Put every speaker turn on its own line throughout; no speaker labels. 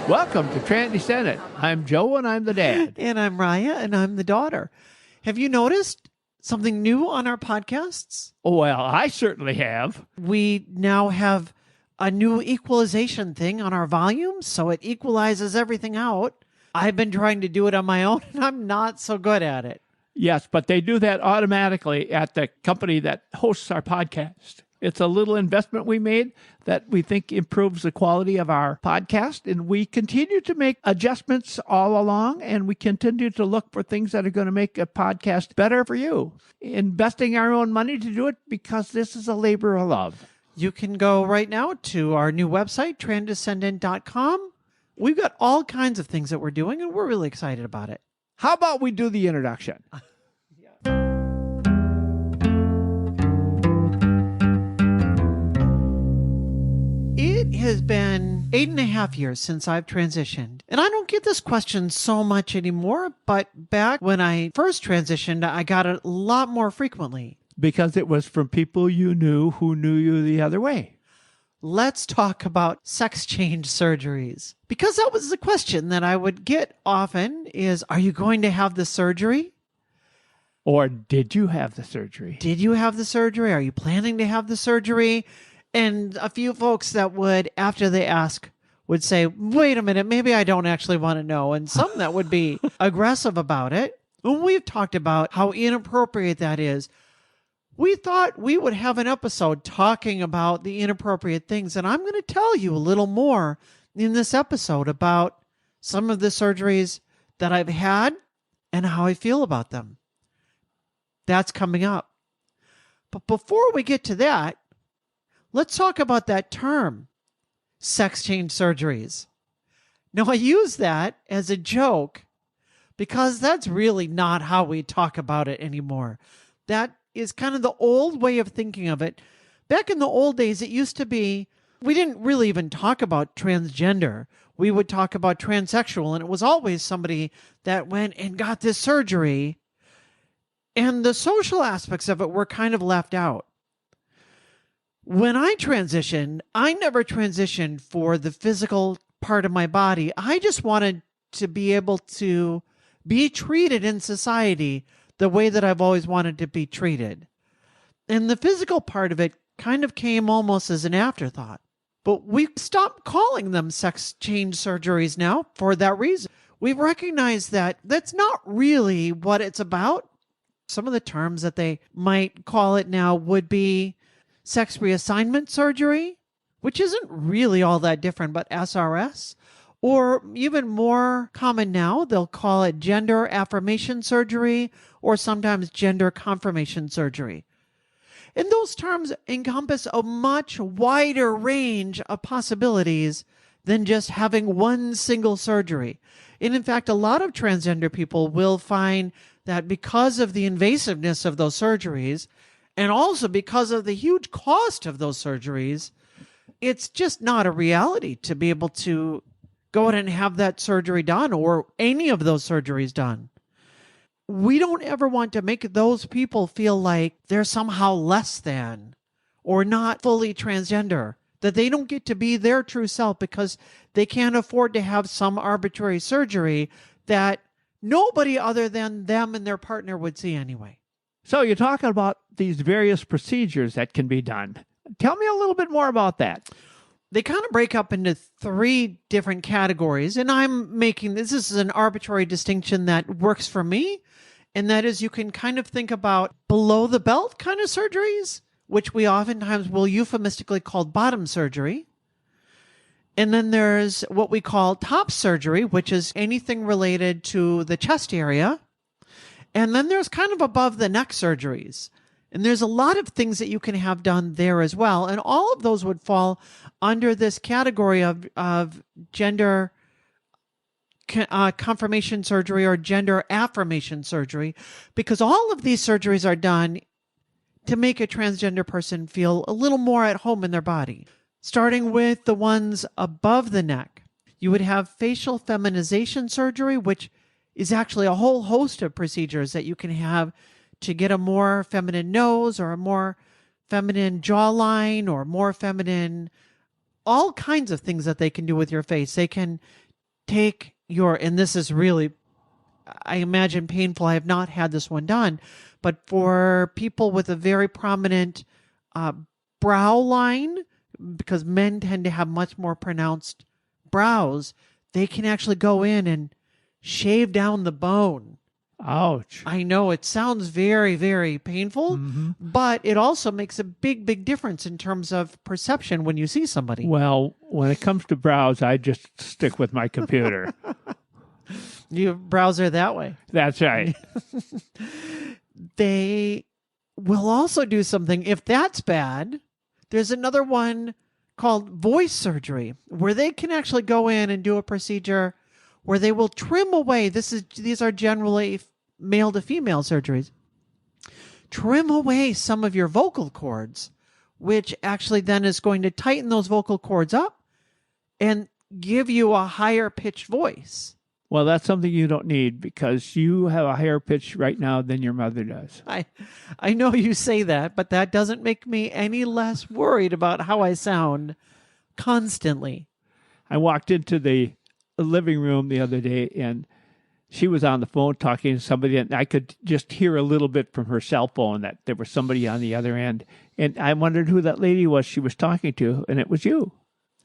Welcome to Transcendent. I'm Joe and I'm the dad.
And I'm Raya and I'm the daughter. Have you noticed something new on our podcasts?
Well, I certainly have.
We now have a new equalization thing on our volume, so it equalizes everything out. I've been trying to do it on my own, and I'm not so good at it.
Yes, but they do that automatically at the company that hosts our podcast. It's a little investment we made that we think improves the quality of our podcast, and we continue to make adjustments all along, and we continue to look for things that are going to make a podcast better for you. Investing our own money to do it because this is a labor of love.
You can go right now to our new website, transcendent.com. We've got all kinds of things that we're doing, and we're really excited about it.
How about we do the introduction?
It has been 8.5 years since I've transitioned, and I don't get this question so much anymore, but back when I first transitioned, I got it a lot more frequently.
Because it was from people you knew who knew you the other way.
Let's talk about sex change surgeries. Because that was the question that I would get often is, are you going to have the surgery?
Or did you have the surgery?
Did you have the surgery? Are you planning to have the surgery? And a few folks that would, after they ask, would say, wait a minute, maybe I don't actually want to know. And some that would be aggressive about it. And we've talked about how inappropriate that is. We thought we would have an episode talking about the inappropriate things. And I'm going to tell you a little more in this episode about some of the surgeries that I've had and how I feel about them. That's coming up. But before we get to that, let's talk about that term, sex change surgeries. Now, I use that as a joke because that's really not how we talk about it anymore. That is kind of the old way of thinking of it. Back in the old days, it used to be, we didn't really even talk about transgender. We would talk about transsexual, and it was always somebody that went and got this surgery, and the social aspects of it were kind of left out. When I transitioned, I never transitioned for the physical part of my body. I just wanted to be able to be treated in society the way that I've always wanted to be treated. And the physical part of it kind of came almost as an afterthought. But we stopped calling them sex change surgeries now for that reason. We've recognized that that's not really what it's about. Some of the terms that they might call it now would be sex reassignment surgery, which isn't really all that different, but SRS. Or even more common now, they'll call it gender affirmation surgery or sometimes gender confirmation surgery. And those terms encompass a much wider range of possibilities than just having one single surgery. And in fact, a lot of transgender people will find that because of the invasiveness of those surgeries, and also because of the huge cost of those surgeries, it's just not a reality to be able to go ahead and have that surgery done or any of those surgeries done. We don't ever want to make those people feel like they're somehow less than or not fully transgender, that they don't get to be their true self because they can't afford to have some arbitrary surgery that nobody other than them and their partner would see anyway.
So you're talking about these various procedures that can be done. Tell me a little bit more about that.
They kind of break up into 3 different categories, and I'm making this is an arbitrary distinction that works for me, and that is you can kind of think about below the belt kind of surgeries, which we oftentimes will euphemistically call bottom surgery. And then there's what we call top surgery, which is anything related to the chest area. And then there's kind of above the neck surgeries. And there's a lot of things that you can have done there as well. And all of those would fall under this category of gender confirmation surgery or gender affirmation surgery, because all of these surgeries are done to make a transgender person feel a little more at home in their body. Starting with the ones above the neck, you would have facial feminization surgery, which is actually a whole host of procedures that you can have to get a more feminine nose or a more feminine jawline or more feminine, all kinds of things that they can do with your face. They can take your, and this is really, I imagine, painful. I have not had this one done, but for people with a very prominent brow line, because men tend to have much more pronounced brows, they can actually go in and shave down the bone.
Ouch.
I know it sounds very, very painful, but it also makes a big, big difference in terms of perception when you see somebody.
Well, when it comes to brows, I just stick with my computer.
You browser that way.
That's right.
They will also do something, if that's bad, there's another one called voice surgery, where they can actually go in and do a procedure where they will trim away. These are generally male to female surgeries. Trim away some of your vocal cords, which actually then is going to tighten those vocal cords up and give you a higher pitched voice.
Well, that's something you don't need because you have a higher pitch right now than your mother does.
I know you say that, but that doesn't make me any less worried about how I sound constantly.
I walked into the living room the other day and she was on the phone talking to somebody, and I could just hear a little bit from her cell phone that there was somebody on the other end. And I wondered who that lady was she was talking to, and it was you.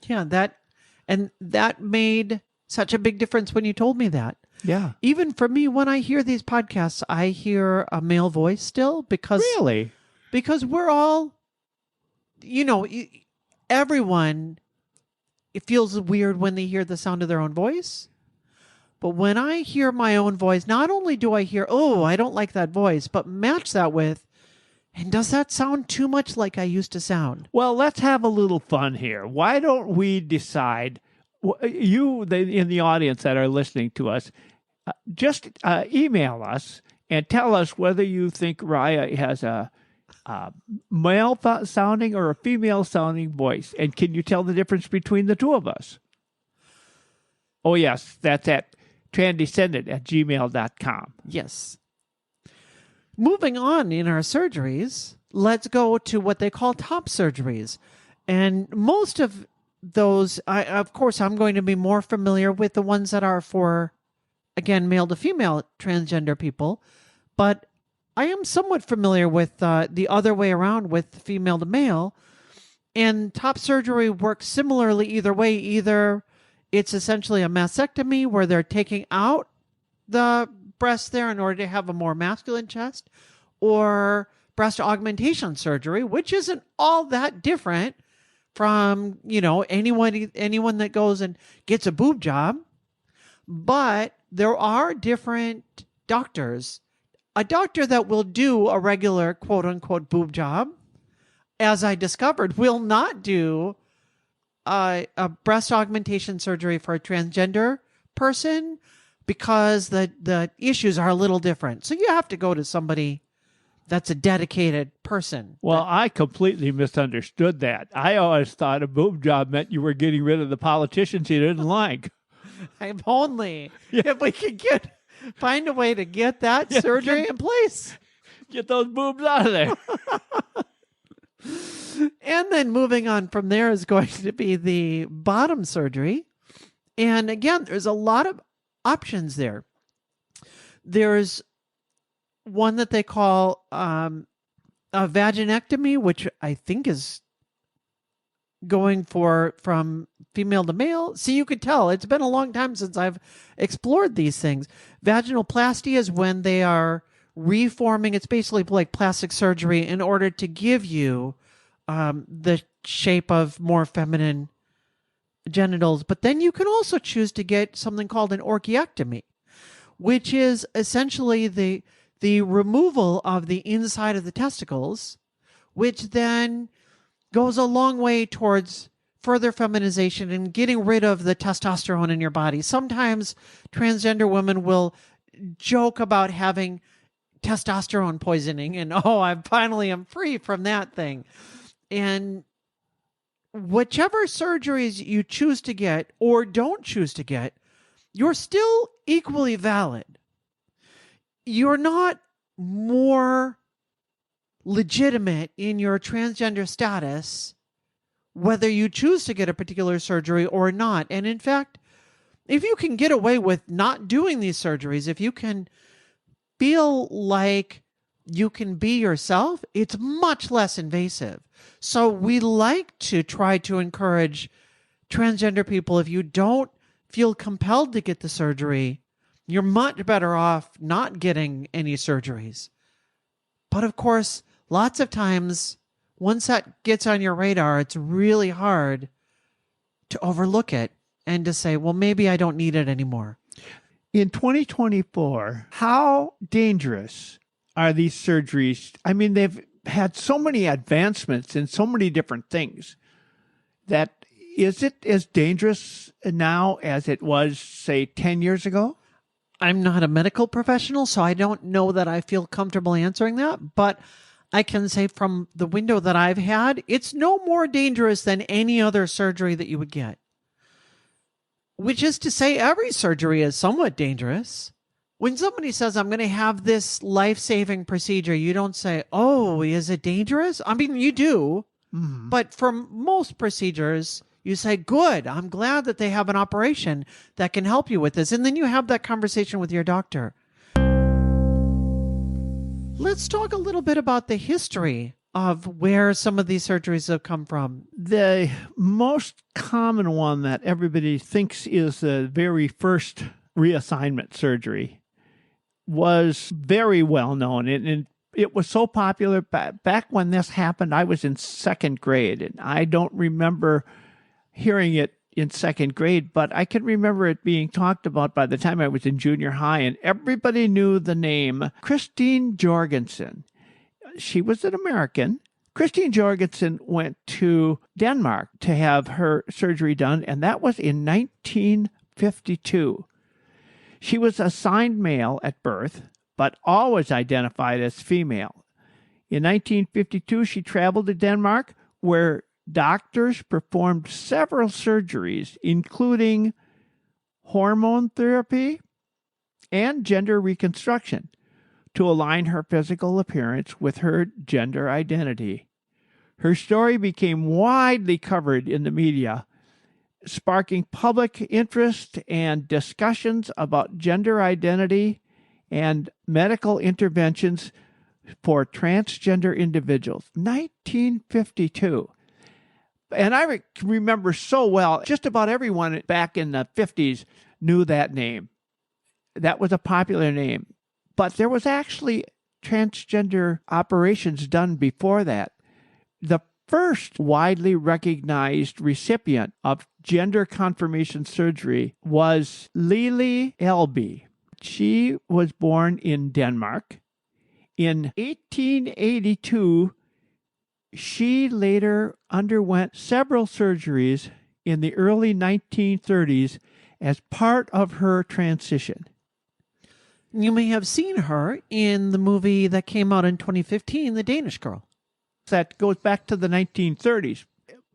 Yeah, that made such a big difference when you told me that.
Yeah.
Even for me, when I hear these podcasts, I hear a male voice still because
Really?
Because we're all, everyone, it feels weird when they hear the sound of their own voice. But when I hear my own voice, not only do I hear, oh, I don't like that voice, but match that with, and does that sound too much like I used to sound?
Well, let's have a little fun here. Why don't we decide, in the audience that are listening to us, just email us and tell us whether you think Raya has a male sounding or a female sounding voice. And can you tell the difference between the two of us? Oh, yes, that's at transcendent@gmail.com.
Yes. Moving on in our surgeries, let's go to what they call top surgeries. And most of those, of course, I'm going to be more familiar with the ones that are for, again, male to female transgender people. But I am somewhat familiar with the other way around with female to male. And top surgery works similarly either way. Either it's essentially a mastectomy where they're taking out the breast there in order to have a more masculine chest, or breast augmentation surgery, which isn't all that different from, anyone that goes and gets a boob job. But there are different doctors. A doctor that will do a regular quote unquote boob job, as I discovered, will not do a breast augmentation surgery for a transgender person because the issues are a little different. So you have to go to somebody that's a dedicated person.
Well, I completely misunderstood that. I always thought a boob job meant you were getting rid of the politicians you didn't like.
If only if we could find a way to get that surgery in place.
Get those boobs out of there.
And then moving on from there is going to be the bottom surgery. And again, there's a lot of options there. There's one that they call a vaginectomy, which I think is going from female to male. See, you could tell it's been a long time since I've explored these things. Vaginoplasty is when they are reforming. It's basically like plastic surgery in order to give you the shape of more feminine genitals. But then you can also choose to get something called an orchiectomy, which is essentially the removal of the inside of the testicles, which then goes a long way towards further feminization and getting rid of the testosterone in your body. Sometimes transgender women will joke about having testosterone poisoning and, I'm free from that thing. And whichever surgeries you choose to get or don't choose to get, you're still equally valid. You're not more legitimate in your transgender status whether you choose to get a particular surgery or not. And in fact, if you can get away with not doing these surgeries, if you can feel like you can be yourself, it's much less invasive. So we like to try to encourage transgender people, if you don't feel compelled to get the surgery, you're much better off not getting any surgeries. But of course, lots of times, once that gets on your radar, it's really hard to overlook it and to say, well, maybe I don't need it anymore.
In 2024, how dangerous are these surgeries? I mean, they've had so many advancements in so many different things that is it as dangerous now as it was, say, 10 years ago?
I'm not a medical professional, so I don't know that I feel comfortable answering that. But I can say from the window that I've had, it's no more dangerous than any other surgery that you would get. Which is to say, every surgery is somewhat dangerous. When somebody says, I'm going to have this life-saving procedure, you don't say, oh, is it dangerous? I mean, you do.
Mm-hmm.
But for most procedures, you say, good, I'm glad that they have an operation that can help you with this. And then you have that conversation with your doctor. Let's talk a little bit about the history of where some of these surgeries have come from.
The most common one that everybody thinks is the very first reassignment surgery was very well known. And it was so popular. Back when this happened, I was in second grade, and I don't remember hearing it in second grade, but I can remember it being talked about by the time I was in junior high, and everybody knew the name Christine Jorgensen. She was an American. Christine Jorgensen went to Denmark to have her surgery done, and that was in 1952. She was assigned male at birth, but always identified as female. In 1952, she traveled to Denmark, where doctors performed several surgeries, including hormone therapy and gender reconstruction, to align her physical appearance with her gender identity. Her story became widely covered in the media, sparking public interest and discussions about gender identity and medical interventions for transgender individuals. 1952. And I remember so well, just about everyone back in the 50s knew that name. That was a popular name. But there was actually transgender operations done before that. The first widely recognized recipient of gender confirmation surgery was Lili Elby. She was born in Denmark. In 1882, she later underwent several surgeries in the early 1930s as part of her transition.
You may have seen her in the movie that came out in 2015, The Danish Girl.
That goes back to the 1930s.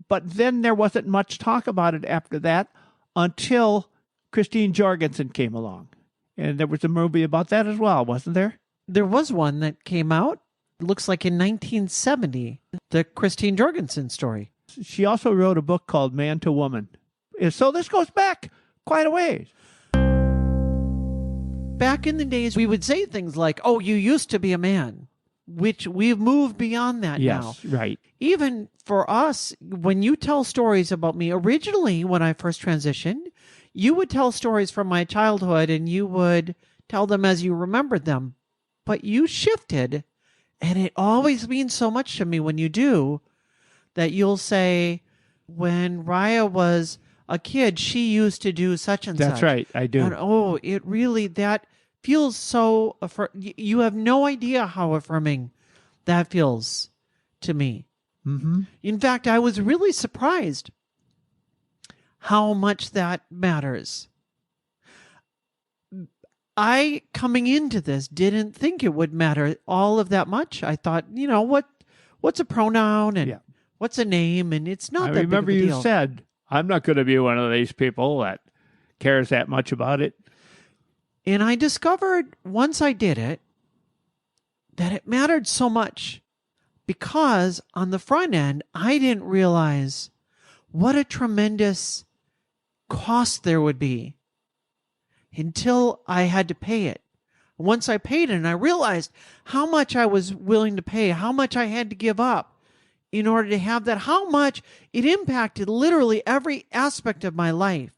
But then there wasn't much talk about it after that until Christine Jorgensen came along. And there was a movie about that as well, wasn't there?
There was one that came out, looks like in 1970, the Christine Jorgensen story.
She also wrote a book called Man to Woman. So this goes back quite a ways.
Back in the days, we would say things like, oh, you used to be a man, which we've moved beyond that now.
Yes, right.
Even for us, when you tell stories about me, originally when I first transitioned, you would tell stories from my childhood and you would tell them as you remembered them. But you shifted, and it always means so much to me when you do, that you'll say, when Raya was a kid, she used to do such and such.
That's right, I do.
And, oh, it really, that feels so, you have no idea how affirming that feels to me.
Mm-hmm.
In fact, I was really surprised how much that matters. I, coming into this, didn't think it would matter all of that much. I thought, what's a pronoun and what's a name, and it's not that big of a deal.
I remember you said, I'm not going to be one of these people that cares that much about it.
And I discovered, once I did it, that it mattered so much because on the front end, I didn't realize what a tremendous cost there would be until I had to pay it. Once I paid it and I realized how much I was willing to pay, how much I had to give up in order to have that, how much it impacted literally every aspect of my life.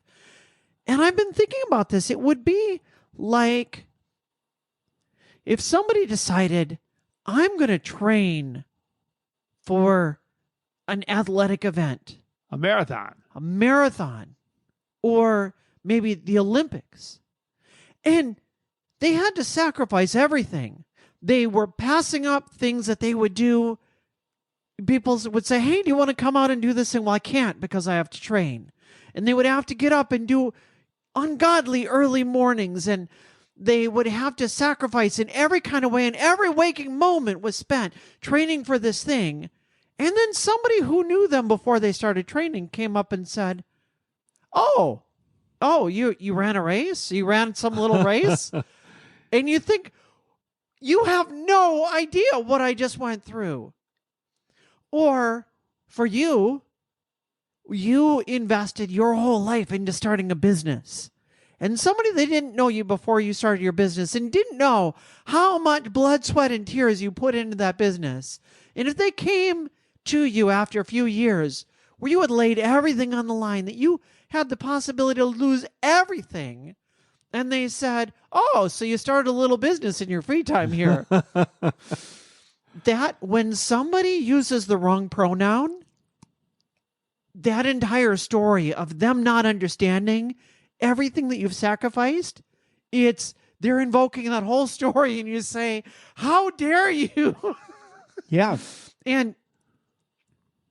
And I've been thinking about this. It would be like if somebody decided, I'm going to train for an athletic event,
A marathon,
or maybe the Olympics. And they had to sacrifice everything. They were passing up things that they would do. People would say, hey, do you want to come out and do this thing? Well, I can't because I have to train. And they would have to get up and do ungodly early mornings, and they would have to sacrifice in every kind of way, and every waking moment was spent training for this thing. And then somebody who knew them before they started training came up and said, oh, you ran a race? You ran some little race? And you think, you have no idea what I just went through. Or for you invested your whole life into starting a business. And somebody that didn't know you before you started your business and didn't know how much blood, sweat, and tears you put into that business. And if they came to you after a few years where you had laid everything on the line, that you had the possibility to lose everything, and they said, oh, so you started a little business in your free time here. That when somebody uses the wrong pronoun, that entire story of them not understanding everything that you've sacrificed, they're invoking that whole story, and you say, how dare you?
Yeah.
And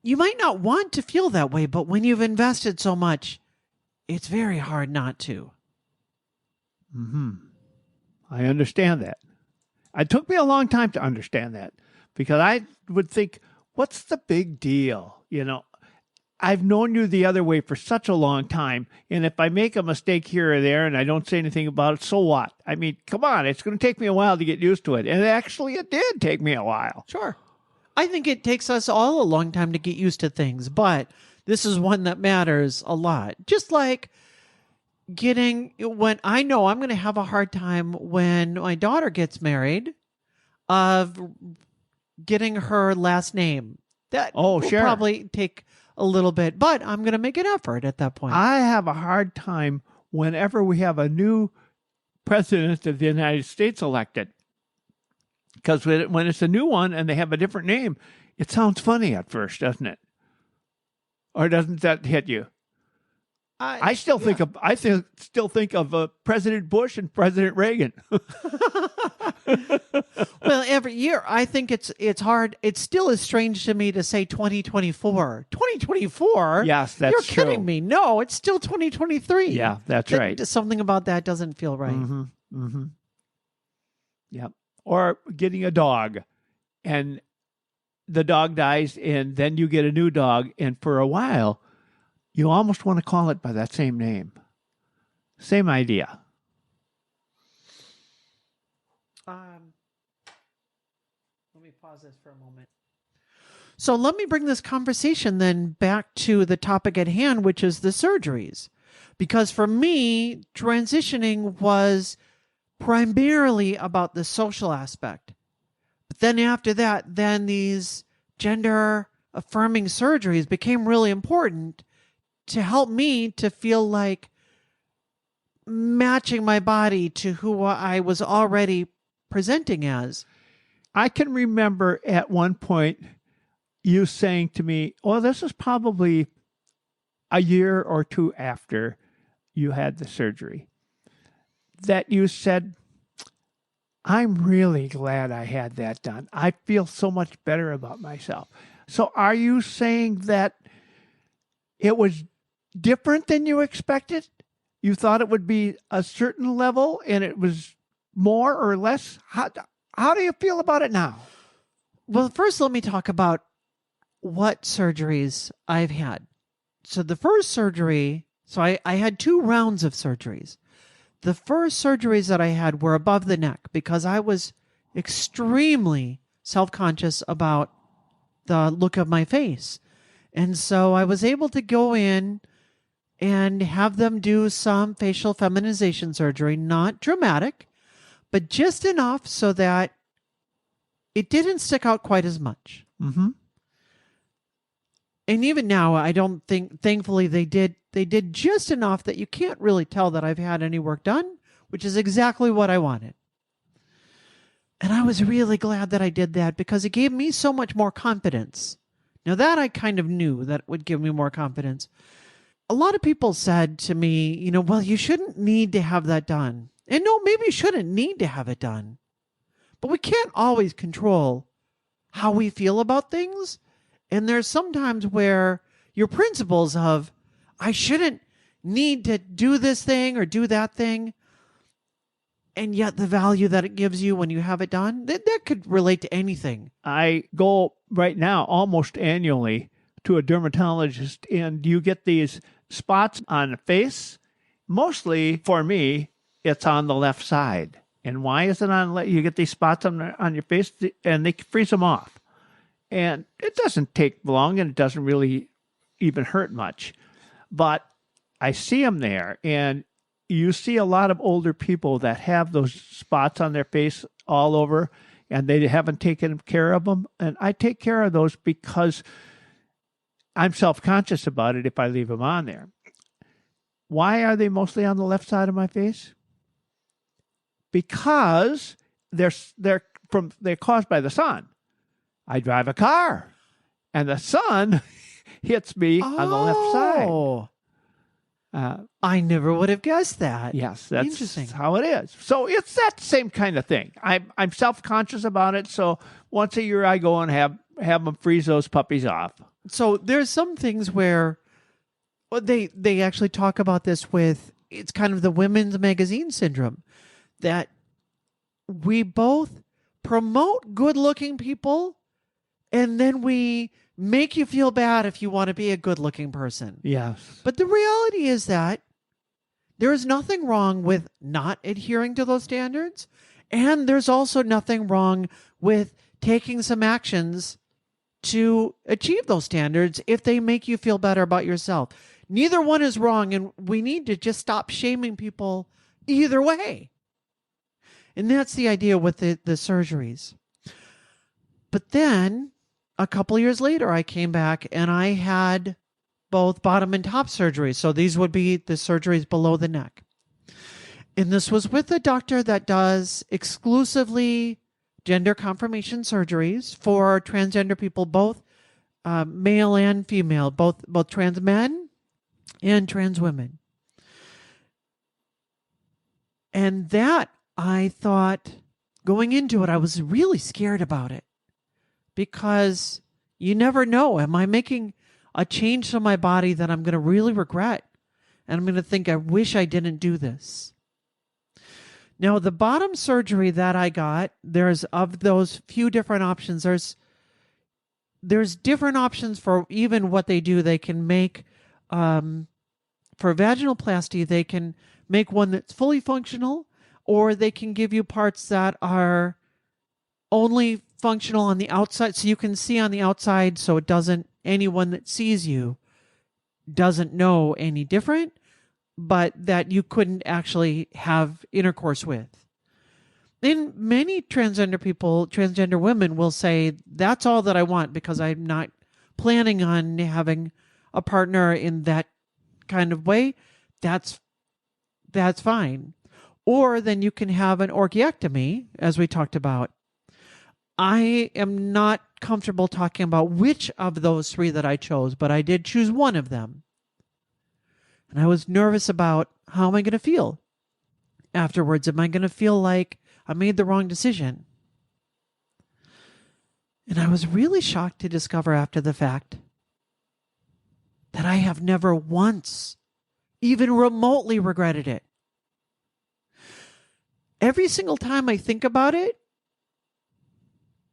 you might not want to feel that way, but when you've invested so much, it's very hard not to.
I understand that. It took me a long time to understand that, because I would think, what's the big deal? I've known you the other way for such a long time, and if I make a mistake here or there and I don't say anything about it, so what? I mean, come on, it's going to take me a while to get used to it. And actually, it did take me a while.
Sure. I think it takes us all a long time to get used to things, but this is one that matters a lot. Just like when I know I'm going to have a hard time when my daughter gets married, of getting her last name. That will probably take a little bit, but I'm going to make an effort at that point.
I have a hard time whenever we have a new president of the United States elected, because when it's a new one and they have a different name, it sounds funny at first, doesn't it? Or doesn't that hit you? I still think of President Bush and President Reagan.
Well, every year I think it's hard. It still is strange to me to say 2024. 2024?
Yes, that's true.
You're kidding me. No, it's still 2023.
Yeah, that's right.
Something about that doesn't feel right.
Yep. Or getting a dog, and the dog dies, and then you get a new dog, and for a while, you almost want to call it by that same name. Same idea.
Let me pause this for a moment. So let me bring this conversation then back to the topic at hand, which is the surgeries. Because for me, transitioning was primarily about the social aspect. But then after that, then these gender affirming surgeries became really important to help me to feel like matching my body to who I was already presenting as.
I can remember at one point you saying to me, well, this is probably a year or two after you had the surgery, that you said, I'm really glad I had that done. I feel so much better about myself. So are you saying that it was different than you expected? You thought it would be a certain level and it was more or less? How do you feel about it now?
Well, first let me talk about what surgeries I've had. So the first surgery, I had 2 rounds of surgeries. The first surgeries that I had were above the neck because I was extremely self-conscious about the look of my face. And so I was able to go in and have them do some facial feminization surgery, not dramatic, but just enough so that it didn't stick out quite as much.
Mm-hmm.
And even now, I don't think, thankfully, they did just enough that you can't really tell that I've had any work done, which is exactly what I wanted. And I was really glad that I did that because it gave me so much more confidence. Now that I kind of knew that would give me more confidence. A lot of people said to me, well, you shouldn't need to have that done. And no, maybe you shouldn't need to have it done. But we can't always control how we feel about things. And there's sometimes where your principles of, I shouldn't need to do this thing or do that thing, and yet the value that it gives you when you have it done, that could relate to anything.
I go right now almost annually to a dermatologist, and you get these spots on the face. Mostly for me, it's on the left side. And why is it you get these spots on your face, and they freeze them off. And it doesn't take long, and it doesn't really even hurt much. But I see them there, and you see a lot of older people that have those spots on their face all over, and they haven't taken care of them. And I take care of those because I'm self-conscious about it if I leave them on there. Why are they mostly on the left side of my face? Because they're caused by the sun. I drive a car, and the sun hits me on the left side.
I never would have guessed that.
Yes, that's
interesting.
How it is. So it's that same kind of thing. I'm self-conscious about it, so once a year I go and have them freeze those puppies off.
So there's some things where they actually talk about this with, it's kind of the women's magazine syndrome, that we both promote good-looking people, and then we make you feel bad if you want to be a good-looking person.
Yes.
But the reality is that there is nothing wrong with not adhering to those standards, and there's also nothing wrong with taking some actions to achieve those standards if they make you feel better about yourself. Neither one is wrong, and we need to just stop shaming people either way. And that's the idea with the surgeries. But then a couple years later, I came back and I had both bottom and top surgeries. So these would be the surgeries below the neck. And this was with a doctor that does exclusively gender confirmation surgeries for transgender people, both male and female, both trans men and trans women. And that, I thought, going into it, I was really scared about it. Because you never know. Am I making a change to my body that I'm going to really regret? And I'm going to think, I wish I didn't do this. Now, the bottom surgery that I got, there's of those few different options, there's different options for even what they do. They can make, for vaginoplasty, they can make one that's fully functional, or they can give you parts that are only functional on the outside, so you can see on the outside, so it doesn't, anyone that sees you doesn't know any different, but that you couldn't actually have intercourse with. Then many transgender women will say, that's all that I want because I'm not planning on having a partner in that kind of way. That's fine. Or then you can have an orchiectomy, as we talked about. I am not comfortable talking about which of those three that I chose, but I did choose one of them. And I was nervous about, how am I going to feel afterwards? Am I going to feel like I made the wrong decision? And I was really shocked to discover after the fact that I have never once even remotely regretted it. Every single time I think about it,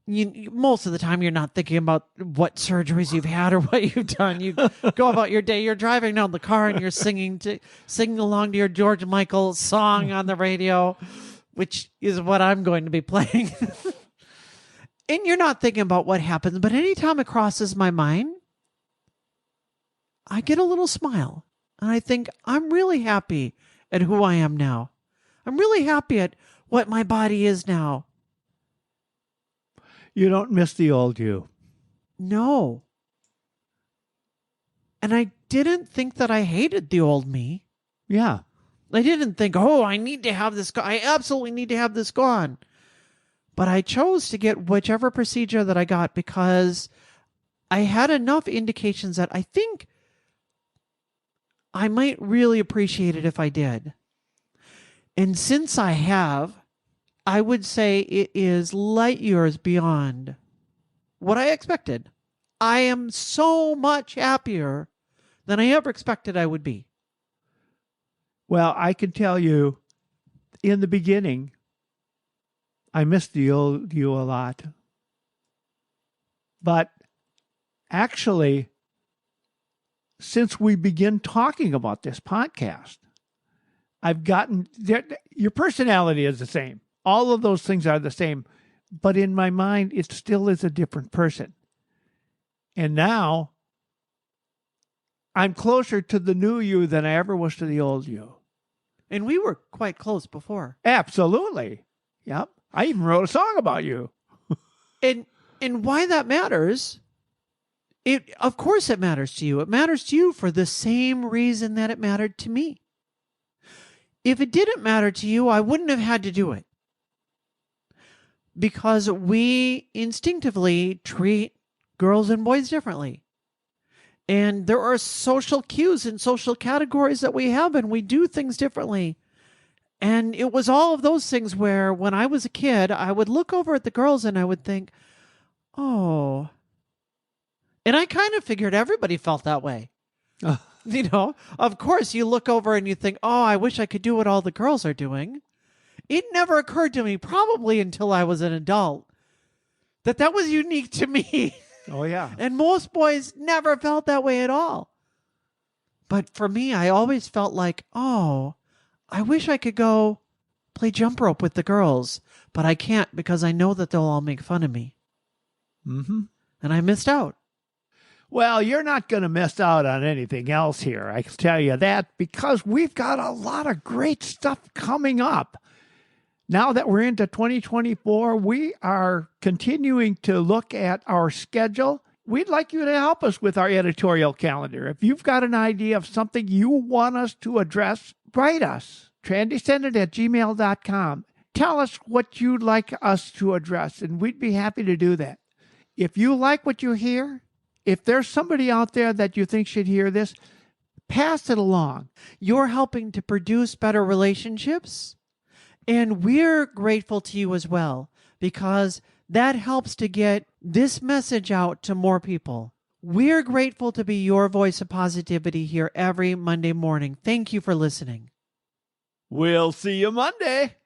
most of the time you're not thinking about what surgeries you've had or what you've done. You go about your day. You're driving down the car and you're singing along to your George Michael song on the radio, which is what I'm going to be playing. And you're not thinking about what happens. But anytime it crosses my mind, I get a little smile. And I think I'm really happy at who I am now. I'm really happy at what my body is now.
You don't miss the old you.
No. And I didn't think that I hated the old me.
Yeah.
I didn't think, oh, I need to have this gone. I absolutely need to have this gone. But I chose to get whichever procedure that I got because I had enough indications that I think I might really appreciate it if I did. And since I have, I would say it is light years beyond what I expected. I am so much happier than I ever expected I would be.
Well, I can tell you, in the beginning, I missed the old you a lot. But actually, since we begin talking about this podcast, I've gotten your personality is the same. All of those things are the same, but in my mind, it still is a different person. And now I'm closer to the new you than I ever was to the old you.
And we were quite close before.
Absolutely. Yep. I even wrote a song about you.
And why that matters, of course it matters to you. It matters to you for the same reason that it mattered to me. If it didn't matter to you, I wouldn't have had to do it. Because we instinctively treat girls and boys differently. And there are social cues and social categories that we have, and we do things differently. And it was all of those things where when I was a kid, I would look over at the girls and I would think, oh. And I kind of figured everybody felt that way. You know, of course, you look over and you think, oh, I wish I could do what all the girls are doing. It never occurred to me, probably until I was an adult, that was unique to me.
Oh, yeah.
And most boys never felt that way at all. But for me, I always felt like, oh, I wish I could go play jump rope with the girls, but I can't because I know that they'll all make fun of me.
Mm-hmm.
And I missed out.
Well, you're not going to miss out on anything else here. I can tell you that because we've got a lot of great stuff coming up. Now that we're into 2024, we are continuing to look at our schedule. We'd like you to help us with our editorial calendar. If you've got an idea of something you want us to address, write us, transcendent@gmail.com. Tell us what you'd like us to address, and we'd be happy to do that. If you like what you hear, if there's somebody out there that you think should hear this, pass it along.
You're helping to produce better relationships, and we're grateful to you as well because that helps to get this message out to more people. We're grateful to be your voice of positivity here every Monday morning. Thank you for listening.
We'll see you Monday.